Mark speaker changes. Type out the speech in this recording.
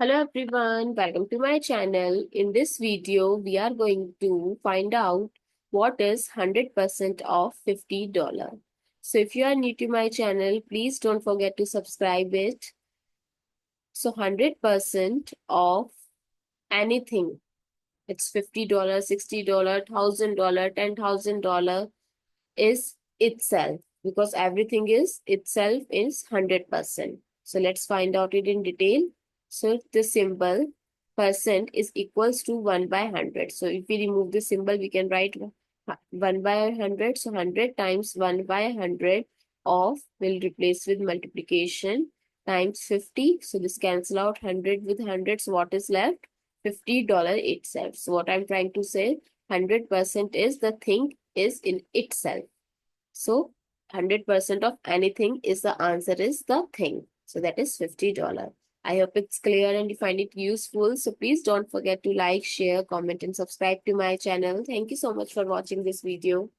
Speaker 1: Hello everyone, welcome to my channel. In this video, we are going to find out what is 100% of $50. So if you are new to my channel, please don't forget to subscribe it. So 100% of anything, it's $50, $60, $1,000, $10,000 is itself because everything is itself is 100%. So let's find out it in detail. So the symbol percent is equals to 1 by 100. So if we remove the symbol, we can write 1 by 100. So 100 times 1 by 100 of will replace with multiplication times 50. So this cancel out 100 with 100. So what is left? $50 itself. So what I'm trying to say, 100% is the thing is in itself. So 100% of anything is the answer is the thing. So that is $50. I hope it's clear and you find it useful. So please don't forget to like, share, comment and subscribe to my channel. Thank you so much for watching this video.